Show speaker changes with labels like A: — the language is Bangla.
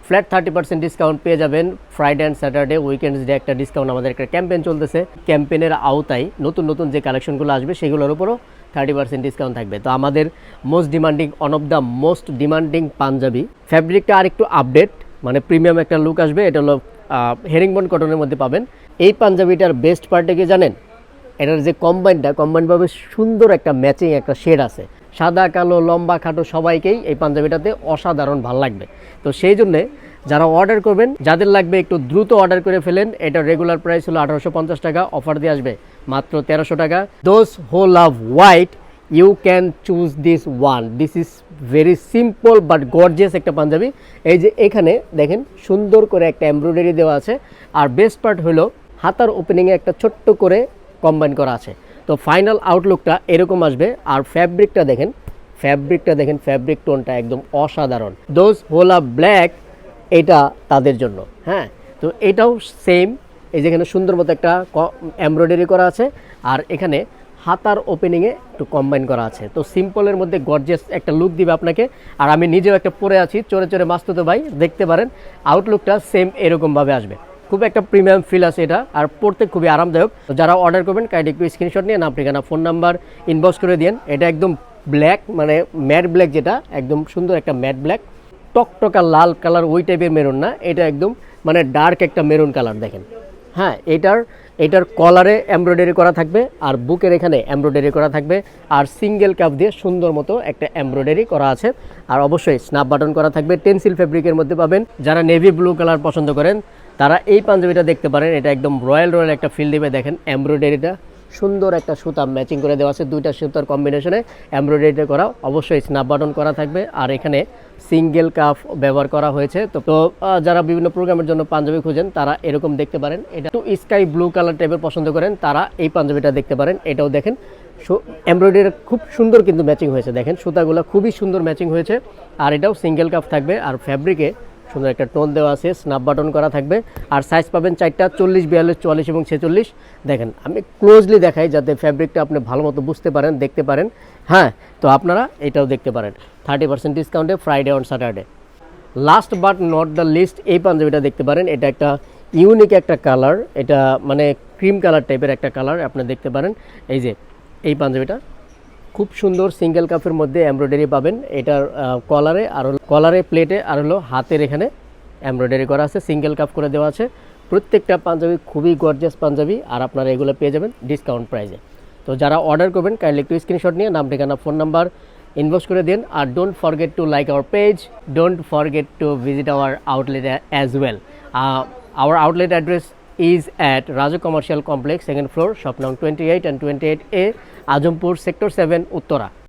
A: ফ্ল্যাট 30% ডিসকাউন্ট পেয়ে যাবেন। Friday and Saturday weekends day একটা ডিসকাউন্ট, আমাদের একটা ক্যাম্পেইন চলতেছে। ক্যাম্পেইনের আওতায় নতুন নতুন যে কালেকশনগুলো আসবে সেগুলোর উপরও 30% ডিসকাউন্ট থাকবে। তো আমাদের most demanding, one of the most demanding panjabi ফ্যাব্রিকটা আরেকটু আপডেট, মানে প্রিমিয়াম একটা লুক আসবে। এটা হলো হেরিংবন কটনের মধ্যে পাবেন। এই পাঞ্জাবিটার বেস্ট পার্টে কি জানেন? এটার যে কম্বাইনভাবে সুন্দর একটা ম্যাচিং একটা শেড আছে। সাদা কালো লম্বা খাটো সবাইকেই এই পাঞ্জাবিটাতে অসাধারণ ভালো লাগবে। তো সেই জন্যে যারা অর্ডার করবেন, যাদের লাগবে একটু দ্রুত অর্ডার করে ফেলেন। এটা রেগুলার প্রাইস হলো 1850 টাকা, অফার দিয়ে আসবে মাত্র 1300 টাকা। Those who love white you can choose this one. This is very simple but gorgeous একটা পাঞ্জাবি। এই যে এখানে দেখেন সুন্দর করে একটা এমব্রয়ডারি দেওয়া আছে। আর বেস্ট পার্ট হলো হাতার ওপেনিংয়ে একটা ছোট্ট করে কম্বাইন করা আছে। তো ফাইনাল আউটলুকটা এরকম আসবে। আর ফ্যাব্রিক টোনটা একদম অসাধারণ। দোজ হু লাভ ব্ল্যাক, এটা তাদের জন্য। হ্যাঁ, তো এটাও সেম। এই যেখানে সুন্দর মতো একটা এমব্রয়ডারি করা আছে, আর এখানে হাতার ওপেনিংয়ে একটু কম্বাইন করা আছে। তো সিম্পলের মধ্যে গর্জিয়াস একটা লুক দিবে আপনাকে। আর আমি নিজেও একটা পরে আছি, চড়ে চড়ে মাস্তুতো ভাই, দেখতে পারেন আউটলুকটা সেম এরকমভাবে আসবে। খুব একটা প্রিমিয়াম ফিল আছে এটা, আর পড়তে খুবই আরামদায়ক। যারা অর্ডার করবেন কাইন্ডলি একটু স্ক্রিনশট নিয়ে নাম, ঠিকানা, ফোন নাম্বার ইনবক্স করে দিন। এটা একদম ব্ল্যাক, মানে ম্যাট ব্ল্যাক, যেটা একদম সুন্দর একটা ম্যাট ব্ল্যাক, টকটকা লাল কালার ওই টাইপের মেরুন না, এটা একদম মানে ডার্ক একটা মেরুন কালার দেখেন। হ্যাঁ, এটার কলারে এমব্রয়ডারি করা থাকবে, আর বুকের এখানে এমব্রয়ডারি করা থাকবে, আর সিঙ্গেল কাপ দিয়ে সুন্দর মতো একটা এমব্রয়ডারি করা আছে। আর অবশ্যই স্ন্যাপ বাটন করা থাকবে, টেন্সিল ফেব্রিকের মধ্যে পাবেন। যারা নেভি ব্লু কালার পছন্দ করেন তারা এই পাঞ্জাবিটা দেখতে পারেন। এটা একদম রয়্যাল একটা ফিল দিবে। দেখেন এমব্রয়ডারিটা সুন্দর একটা সুতা ম্যাচিং করে দেওয়া আছে, দুইটা সুতার কম্বিনেশনে এমব্রয়ডারিটা করা। অবশ্যই স্ন্যাপ বাটন করা থাকবে, আর এখানে সিঙ্গেল কাফ ব্যবহার করা হয়েছে। তো যারা বিভিন্ন প্রোগ্রামের জন্য পাঞ্জাবি খুঁজেন তারা এরকম দেখতে পারেন। এটা তো স্কাই ব্লু কালার টাইপের পছন্দ করেন তারা এই পাঞ্জাবিটা দেখতে পারেন। এটাও দেখেন এমব্রয়ডারি খুব সুন্দর কিন্তু ম্যাচিং হয়েছে। দেখেন সুতাগুলো খুবই সুন্দর ম্যাচিং হয়েছে। আর এটাও সিঙ্গেল কাফ থাকবে, আর ফ্যাব্রিকে সুন্দর একটা টোন দেওয়া আছে, স্ন্যাপ বাটন করা থাকবে। আর সাইজ পাবেন 4টা, 40, 42, 44 এবং 46। দেখেন আমি ক্লোজলি দেখাই যাতে ফ্যাব্রিকটা আপনি ভালো মতো বুঝতে পারেন, দেখতে পারেন। হ্যাঁ, তো আপনারা এটাও দেখতে পারেন 30% ডিসকাউন্টে Friday on Saturday. Last but not the least, এই পাঞ্জাবিটা দেখতে পারেন। এটা একটা ইউনিক একটা কালার, এটা মানে ক্রিম কালার টাইপের একটা কালার আপনি দেখতে পারেন। এই যে এই পাঞ্জাবিটা খুব সুন্দর সিঙ্গেল কাপের মধ্যে এমব্রয়ডারি পাবেন। এটার কলারে প্লেটে আর হলো হাতের এখানে এমব্রয়ডারি করা আছে, সিঙ্গেল কাপ করে দেওয়া আছে। প্রত্যেকটা পাঞ্জাবি খুবই গর্জিয়াস পাঞ্জাবি, আর আপনারা এগুলো পেয়ে যাবেন ডিসকাউন্ট প্রাইসে। তো যারা অর্ডার করবেন কাইন্ডলি একটু স্ক্রিনশট নিয়ে নাম, ঠিকানা, ফোন নাম্বার ইনবক্স করে দিন। আর don't forget to like our page, don't forget to visit our outlet as well. Our outlet address is at Raju Commercial Complex, 2nd floor, shop num 28 and 28A, Ajampur, Sector 7, Uttara.